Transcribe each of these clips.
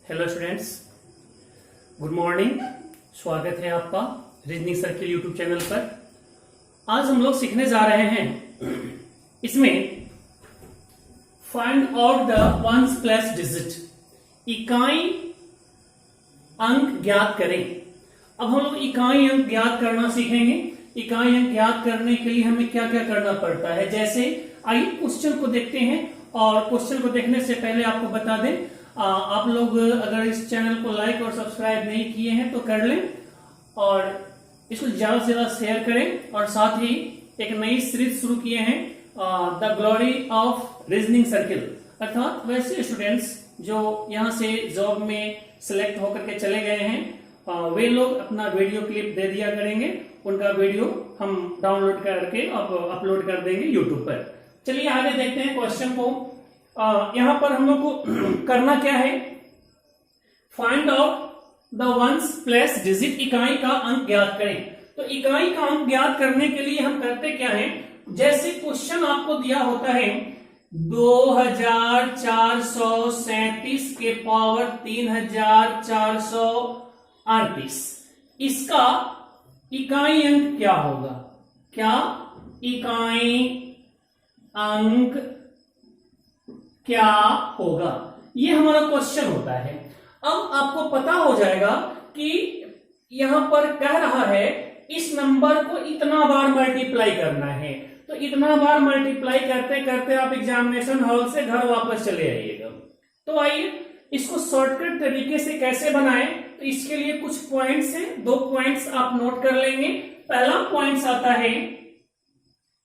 Hello students, good morning. स्वागत है आपका रीजनिंग सर्किल यूट्यूब चैनल पर। आज हम लोग सीखने जा रहे हैं इसमें find out the ones plus digit, इकाई अंक ज्ञात करें। अब हम लोग इकाई अंक ज्ञात करना सीखेंगे। इकाई अंक ज्ञात करने के लिए हमें क्या क्या करना पड़ता है, जैसे आइए क्वेश्चन को देखते हैं। और क्वेश्चन को देखने से पहले आपको बता दें, आप लोग अगर इस चैनल को लाइक और सब्सक्राइब नहीं किए हैं तो कर लें और इसको ज्यादा से ज्यादा शेयर करें। और साथ ही एक नई सीरीज शुरू किए हैं, the glory of reasoning circle, अर्थात वैसे स्टूडेंट्स जो यहाँ से जॉब में सिलेक्ट होकर के चले गए हैं, वे लोग अपना वीडियो क्लिप दे दिया करेंगे, उनका वीडियो हम डाउनलोड करके अपलोड कर देंगे यूट्यूब पर। चलिए आगे देखते हैं क्वेश्चन को। यहां पर हम लोग को करना क्या है, find out the ones plus digit, इकाई का अंक ज्ञात करें। तो इकाई का अंक ज्ञात करने के लिए हम करते क्या है, जैसे क्वेश्चन आपको दिया होता है 2437 के पावर 3438, इसका इकाई अंक क्या होगा, क्या इकाई अंक क्या होगा, ये हमारा क्वेश्चन होता है। अब आपको पता हो जाएगा कि यहां पर कह रहा है इस नंबर को इतना बार मल्टीप्लाई करना है, तो इतना बार मल्टीप्लाई करते करते आप एग्जामिनेशन हॉल से घर वापस चले आइएगा। तो आइए इसको शॉर्टकट तरीके से कैसे बनाएं, तो इसके लिए कुछ पॉइंट्स हैं, 2 पॉइंट्स आप नोट कर लेंगे। पहला पॉइंट आता है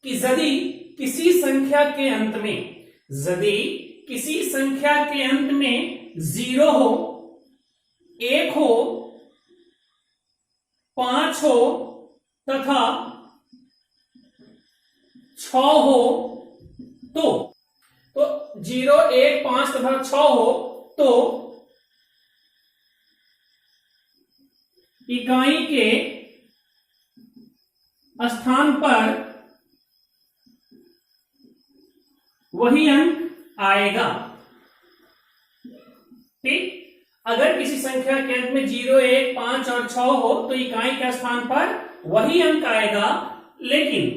कि यदि किसी संख्या के अंत में, यदि किसी संख्या के अंत में 0 हो, 1 हो, 5 हो तथा 6 हो, तो 0, 1, 5 तथा 6 हो तो इकाई के स्थान पर वही अंक आएगा। ठीक, अगर किसी संख्या के अंत में 0, 1, 5 और 6 हो तो इकाई के स्थान पर वही अंक आएगा। लेकिन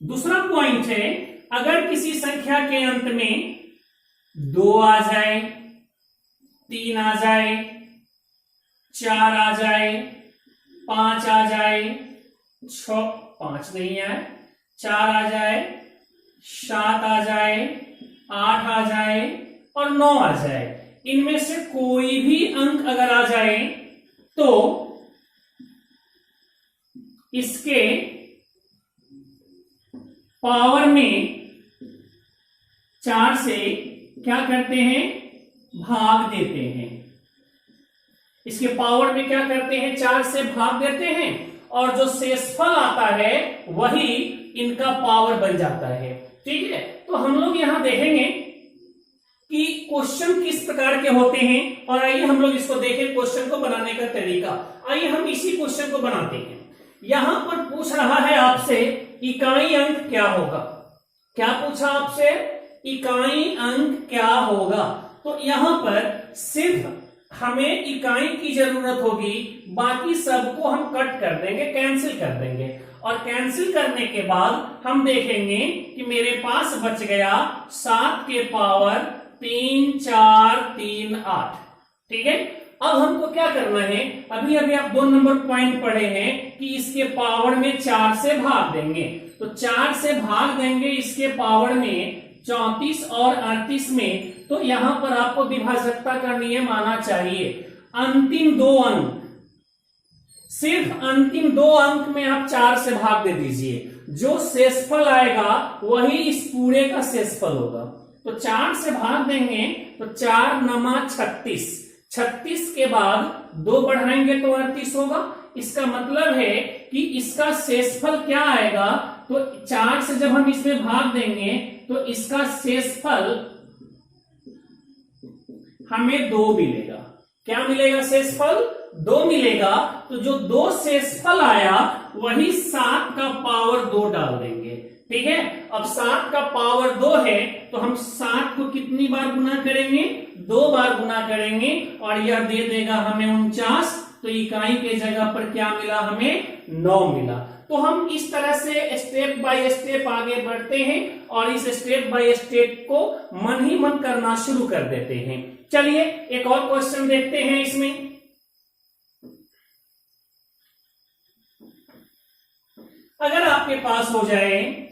दूसरा पॉइंट है, अगर किसी संख्या के अंत में 2 आ जाए, 3 आ जाए, 4 आ जाए, 5 आ जाए, 5 नहीं है, 4 आ जाए, 7 आ जाए, 8 आ जाए और 9 आ जाए, इनमें से कोई भी अंक अगर आ जाए तो इसके पावर में 4 से क्या करते हैं, भाग देते हैं। इसके पावर में क्या करते हैं, 4 से भाग देते हैं और जो शेषफल आता है वही इनका पावर बन जाता है। ठीक है, तो हम लोग यहां देखेंगे कि क्वेश्चन किस प्रकार के होते हैं और आइए हम लोग इसको देखें, क्वेश्चन को बनाने का तरीका। आइए हम इसी क्वेश्चन को बनाते हैं। यहां पर पूछ रहा है आपसे इकाई अंक क्या होगा। क्या पूछा आपसे, इकाई अंक क्या होगा। तो यहां पर सिर्फ हमें इकाई की जरूरत होगी, बाकी सबको हम कट कर देंगे, कैंसिल कर देंगे। और कैंसिल करने के बाद हम देखेंगे कि मेरे पास बच गया 7 के पावर 3, 4, 3, 8। ठीक है, अब हमको क्या करना है, अभी आप 2 नंबर पॉइंट पढ़े हैं कि इसके पावर में 4 से भाग देंगे, तो 4 से भाग देंगे इसके पावर में 34 और 38 में, तो यहां पर आपको विभाजकता का नियम आना चाहिए। अंतिम 2 अंक, सिर्फ अंतिम 2 अंक में आप 4 से भाग दे दीजिए, जो शेषफल आएगा वही इस पूरे का शेषफल होगा। तो 4 से भाग देंगे तो 4 नमा 36, 36 के बाद 2 बढ़ाएंगे तो 38 होगा। इसका मतलब है कि इसका शेषफल क्या आएगा, तो 4 से जब हम इसमें भाग देंगे तो इसका शेषफल हमें 2 मिलेगा। क्या मिलेगा, शेषफल 2 मिलेगा। तो जो 2 शेषफल आया वही 7 का पावर 2 डाल देंगे। ठीक है, अब 7 का पावर 2 है तो हम 7 को कितनी बार गुना करेंगे, 2 बार गुना करेंगे और यह दे देगा हमें 49। तो इकाई के जगह पर क्या मिला हमें 9 मिला। तो हम इस तरह से स्टेप बाय स्टेप आगे बढ़ते हैं और इस स्टेप बाय स्टेप को मन ही मन करना शुरू कर देते हैं। चलिए एक और क्वेश्चन देखते हैं इसमें। अगर आपके पास हो जाए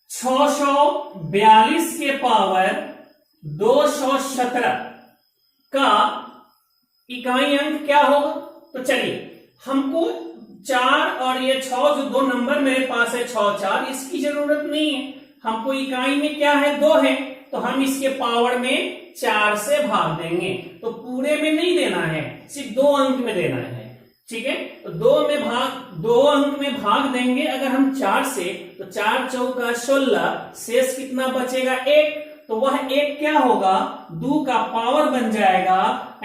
642 के पावर 217 का इकाई अंक क्या होगा? तो चलिए हमको 4 और ये 6 जो 2 नंबर मेरे पास है 6 4, इसकी जरूरत नहीं है। हमको इकाई में क्या है 2 है, तो हम इसके पावर में 4 से भाग देंगे। तो पूरे में नहीं देना है, सिर्फ 2 अंक में देना है। ठीक है, तो 2 अंक में भाग देंगे अगर हम 4 से, तो 4 चौका 16, शेष कितना बचेगा 1। तो वह 1 क्या होगा 2 का पावर बन जाएगा,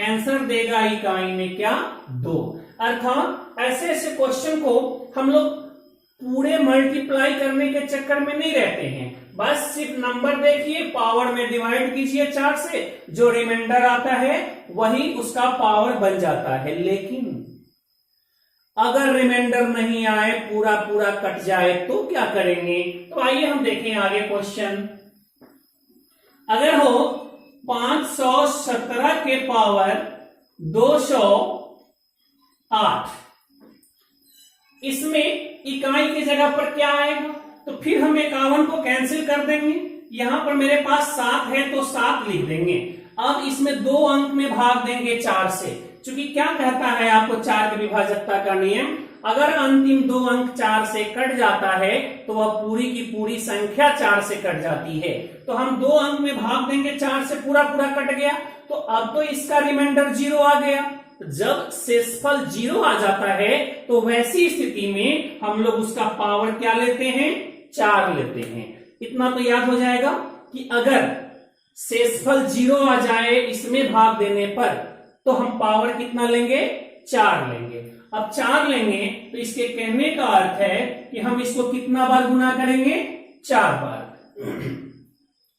आंसर देगा इकाई में क्या 2। अर्थात ऐसे ऐसे क्वेश्चन को हम लोग पूरे मल्टीप्लाई करने के चक्कर में नहीं रहते हैं, बस सिर्फ नंबर देखिए, पावर में डिवाइड कीजिए 4 से, जो रिमाइंडर आता है वही उसका पावर बन जाता है। लेकिन अगर रिमाइंडर नहीं आए, पूरा पूरा कट जाए तो क्या करेंगे? तो आइए हम देखें आगे क्वेश्चन। अगर हो 517 के पावर 208, इसमें इकाई की जगह पर क्या आएगा? तो फिर हम 51 को कैंसिल कर देंगे। यहां पर मेरे पास 7 है तो 7 लिख देंगे। अब इसमें 2 अंक में भाग देंगे 4 से, क्योंकि क्या कहता है आपको 4 की विभाजकता का नियम, अगर अंतिम 2 अंक 4 से कट जाता है तो वह पूरी की पूरी संख्या 4 से कट जाती है। तो हम 2 अंक में भाग देंगे 4 से, पूरा पूरा कट गया। तो अब तो इसका रिमाइंडर 0 आ गया। जब शेषफल 0 आ जाता है तो वैसी स्थिति में हम लोग उसका पावर क्या लेते हैं 4 लेते हैं। इतना तो याद हो जाएगा कि अगर शेषफल 0 आ जाए इसमें भाग देने पर, तो हम पावर कितना लेंगे 4 लेंगे। अब 4 लेंगे तो इसके कहने का अर्थ है कि हम इसको कितना बार गुना करेंगे 4 बार।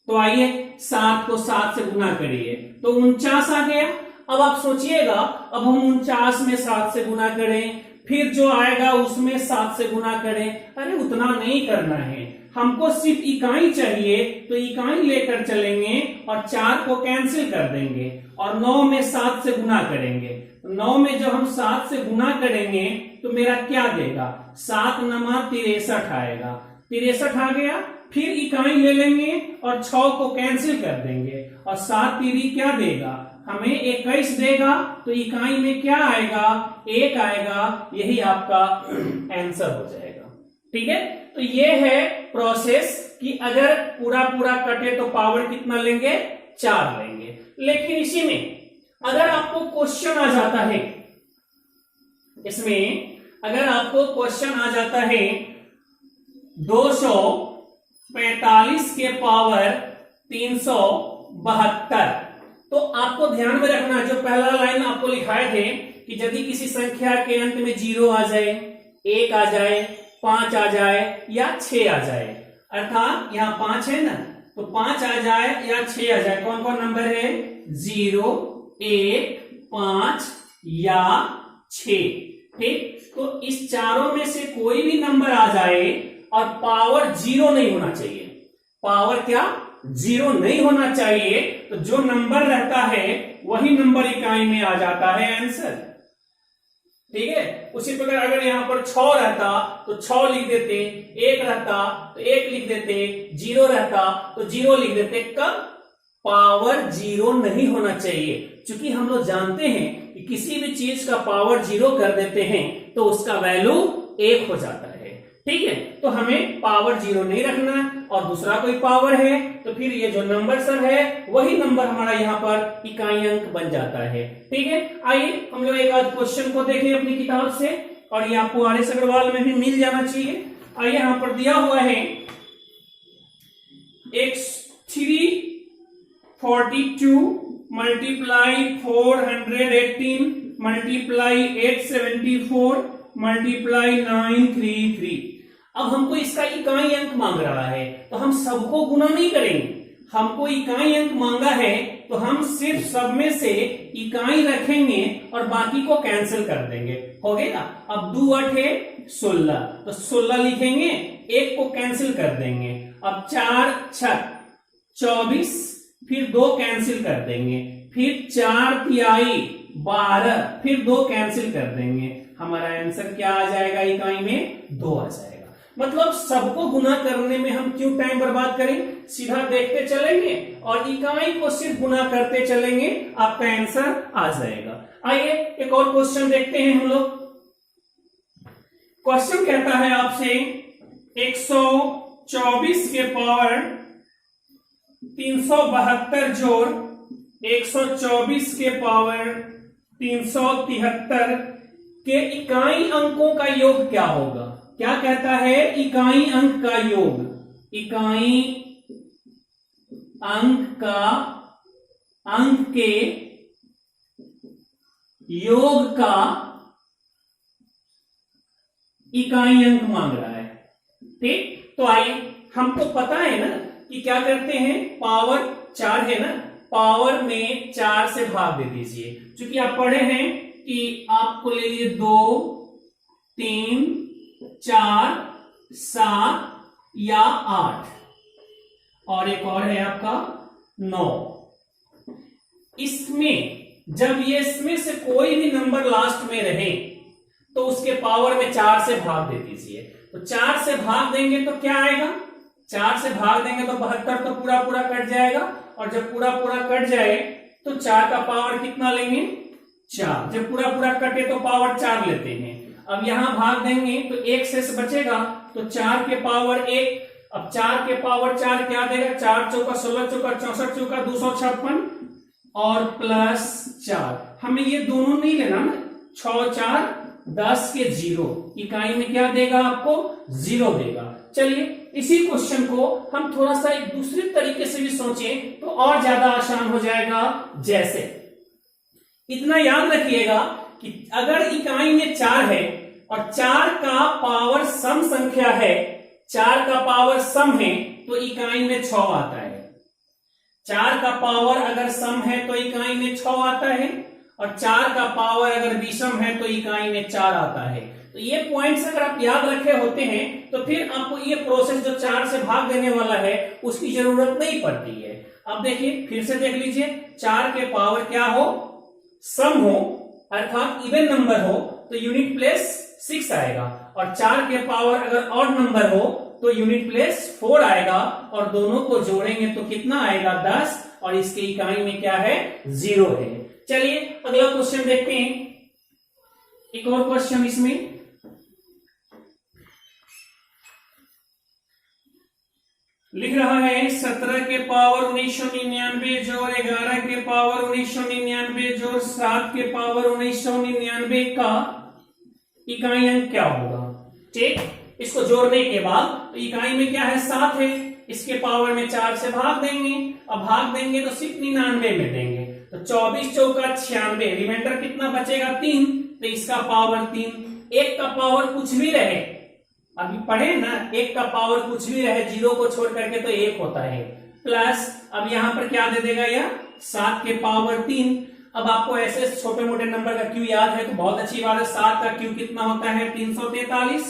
तो आइए 7 को 7 से गुना करिए तो 49 आ गया। अब आप सोचिएगा, अब हम 49 में 7 से गुना करें, फिर जो आएगा उसमें 7 से गुना करें। अरे उतना नहीं करना है, हमको सिर्फ इकाई चाहिए, तो इकाई लेकर चलेंगे और 4 को कैंसिल कर देंगे और 9 में 7 से गुना करेंगे। 9 में जब हम 7 से गुना करेंगे तो मेरा क्या देगा 7 नमा 63 आएगा। 63 आ गया, फिर इकाई ले लेंगे और 6 को कैंसिल कर देंगे और 7 3 क्या देगा हमें 21 देगा। तो इकाई में क्या आएगा 1 आएगा। यही आपका आंसर हो जाएगा। ठीक है, तो ये है प्रोसेस कि अगर पूरा पूरा कटे तो पावर कितना लेंगे 4 लेंगे। लेकिन इसी में अगर आपको क्वेश्चन आ जाता है, इसमें अगर आपको क्वेश्चन आ जाता है 245 के पावर 372, तो आपको ध्यान में रखना जो पहला लाइन आपको लिखाए थे कि यदि किसी संख्या के अंत में 0 आ जाए, 1 आ जाए, 5 आ जाए या 6 आ जाए, अर्थात यहां 5 है ना, तो 5 आ जाए या 6 आ जाए, कौन कौन नंबर है 0 1 5 या 6। ठीक, तो इस चारों में से कोई भी नंबर आ जाए और पावर 0 नहीं होना चाहिए। पावर क्या 0 नहीं होना चाहिए, तो जो नंबर रहता है वही नंबर इकाई में आ जाता है आंसर। ठीक है, उसी प्रकार अगर यहां पर 6 रहता तो 6 लिख देते, 1 रहता तो 1 लिख देते, 0 रहता तो 0 लिख देते। कब पावर 0 नहीं होना चाहिए, क्योंकि हम लोग जानते हैं कि किसी भी चीज का पावर 0 कर देते हैं तो उसका वैल्यू 1 हो जाता है। ठीक है, तो हमें पावर 0 नहीं रखना और दूसरा कोई पावर है तो फिर ये जो नंबर सर है वही नंबर हमारा यहाँ पर इकाई अंक बन जाता है। ठीक है, आइए हम लोग एक आध क्वेश्चन को देखें अपनी किताब से, और ये आपको आर एस अग्रवाल में भी मिल जाना चाहिए। आइए यहाँ पर दिया हुआ है x342 मल्टीप्लाई 418 मल्टीप्लाई 874 मल्टीप्लाई 933। अब हमको इसका इकाई अंक मांग रहा है, तो हम सबको गुना नहीं करेंगे, हमको इकाई अंक मांगा है तो हम सिर्फ सब में से इकाई रखेंगे और बाकी को कैंसिल कर देंगे, हो गया। अब 2 8 है 16, तो 16 लिखेंगे, एक को कैंसिल कर देंगे। अब 4 6 24, फिर 2 कैंसिल कर देंगे, फिर 4 तिहाई 12, फिर 2 कैंसिल कर देंगे। हमारा आंसर क्या आ जाएगा? इकाई में 2 आ जाएगा। मतलब सबको गुना करने में हम क्यों टाइम बर्बाद करें, सीधा देखते चलेंगे और इकाई को सिर्फ गुना करते चलेंगे, आपका आंसर आ जाएगा। आइए एक और क्वेश्चन देखते हैं हम लोग। क्वेश्चन कहता है आपसे 124 के पावर 372 जोड़ 124 के पावर 373 के इकाई अंकों का योग क्या होगा? क्या कहता है? इकाई अंक का योग, इकाई अंक के योग का इकाई अंक मांग रहा है। ठीक, तो आइए, हमको पता है ना कि क्या करते हैं, पावर 4 है ना, पावर में 4 से भाग दे दीजिए। क्योंकि आप पढ़े हैं कि आपको ले लिए 2 3 4 7 या 8 और एक और है आपका 9। इसमें जब ये इसमें से कोई भी नंबर लास्ट में रहे तो उसके पावर में 4 से भाग दे दीजिए। तो 4 से भाग देंगे तो क्या आएगा? 4 से भाग देंगे तो 72 तो पूरा पूरा कट जाएगा, और जब पूरा पूरा कट जाए तो 4 का पावर कितना लेंगे? 4। जब पूरा पूरा कटे तो पावर 4 लेते हैं। अब यहां भाग देंगे तो 1 शेष बचेगा, तो 4 के पावर 1। अब 4 के पावर 4 क्या देगा? 4 चौका 16 चौका 64 चौका 256 और प्लस 4। हमें ये दोनों नहीं लेना ना, 6 4 10 के 0, इकाई में क्या देगा आपको? 0 देगा। चलिए इसी क्वेश्चन को हम थोड़ा सा एक दूसरे तरीके से भी सोचें तो और ज्यादा आसान हो जाएगा। जैसे इतना याद रखिएगा कि अगर इकाई में 4 है और 4 का पावर सम संख्या है, 4 का पावर सम है तो इकाई में 6 आता है। 4 का पावर अगर सम है तो इकाई में 6 आता है, और 4 का पावर अगर विषम है तो इकाई में 4 आता है। तो ये पॉइंट्स अगर आप याद रखे होते हैं तो फिर आपको ये प्रोसेस जो 4 से भाग देने वाला है उसकी जरूरत नहीं पड़ती है। अब देखिए, फिर से देख लीजिए, 4 के पावर क्या हो? सम हो, अर्थात इवन नंबर हो तो यूनिट प्लेस 6 आएगा, और 4 के पावर अगर ऑड नंबर हो तो यूनिट प्लेस 4 आएगा, और दोनों को जोड़ेंगे तो कितना आएगा? 10, और इसके इकाई में क्या है? 0 है। चलिए अगला क्वेश्चन देखते हैं। एक और क्वेश्चन इसमें लिख रहा है 17 के पावर 1999 जोड़ 11 के पावर 1999 जोड़ 7 के पावर 1999 का इकाई अंक क्या होगा? ठीक, इसको जोड़ने के बाद तो इकाई में क्या है? 7 है, इसके पावर में 4 से भाग देंगे। अब भाग देंगे तो सिर्फ 99 में देंगे, तो 24 चौका 96, रिमाइंडर कितना बचेगा? 3, तो इसका पावर 3। 1 का पावर कुछ भी रहे, अभी पढ़े ना, 1 का पावर कुछ भी रहे 0 को छोड़ करके तो 1 होता है, प्लस अब यहां पर क्या दे देगा? यह 7 के पावर 3। अब आपको ऐसे छोटे मोटे नंबर का क्यू याद है तो बहुत अच्छी बात है। 7 का क्यू कितना होता है? 343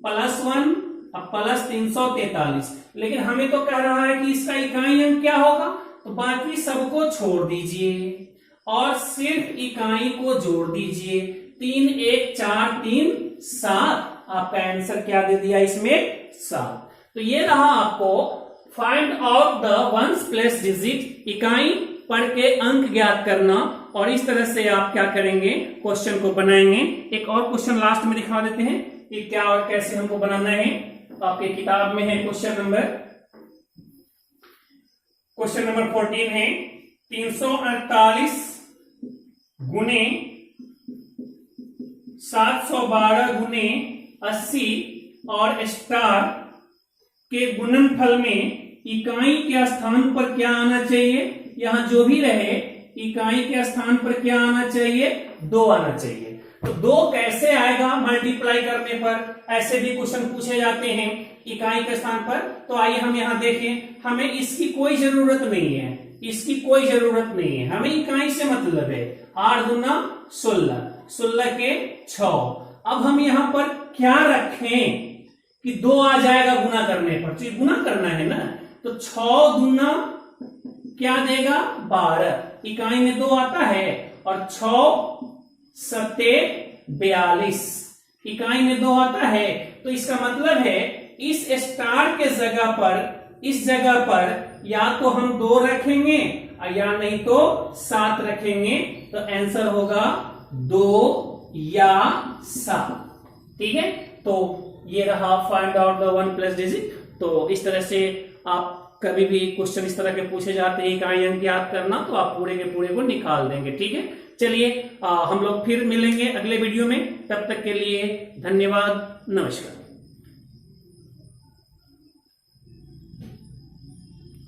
प्लस 1, अब प्लस 343। लेकिन हमें तो कह रहा है कि इसका इकाई अंक क्या होगा, तो बाकी सबको छोड़ दीजिए और सिर्फ इकाई को जोड़ दीजिए। 3 1 4 3 7, आपका आंसर क्या दे दिया इसमें? 7। तो ये रहा आपको find out the ones place digit, इकाई पढ़ के अंक ज्ञात करना, और इस तरह से आप क्या करेंगे? क्वेश्चन को बनाएंगे। एक और क्वेश्चन लास्ट में दिखा देते हैं कि क्या और कैसे हमको बनाना है। आपके किताब में है क्वेश्चन नंबर 14 है 348 गुने 712 गुने 80 और स्टार के गुणनफल में इकाई के स्थान पर क्या आना चाहिए? यहां जो भी रहे इकाई के स्थान पर क्या आना चाहिए? 2 आना चाहिए। तो 2 कैसे आएगा मल्टीप्लाई करने पर? ऐसे भी क्वेश्चन पूछे जाते हैं इकाई के स्थान पर। तो आइए हम यहां देखें, हमें इसकी कोई जरूरत नहीं है, इसकी कोई जरूरत नहीं है, हमें इकाई से मतलब है। 8 दूना 16, 16 के 6। अब हम यहां पर क्या रखें कि 2 आ जाएगा गुना करने पर, तो गुना करना है ना। तो 6 दूना क्या देगा 12, इकाई में 2 आता है, और 6 सत्ते 42, इकाई में 2 आता है। तो इसका मतलब है इस स्टार के जगह पर, इस जगह पर या तो हम 2 रखेंगे या नहीं तो 7 रखेंगे। तो आंसर होगा 2 या 7। ठीक है, तो ये रहा find out the 1 plus digit. तो इस तरह से आप कभी भी क्वेश्चन इस तरह के पूछे जाते हैं इकाई अंक याद करना, तो आप पूरे के पूरे को निकाल देंगे। ठीक है, चलिए हम लोग फिर मिलेंगे अगले वीडियो में। तब तक के लिए धन्यवाद, नमस्कार।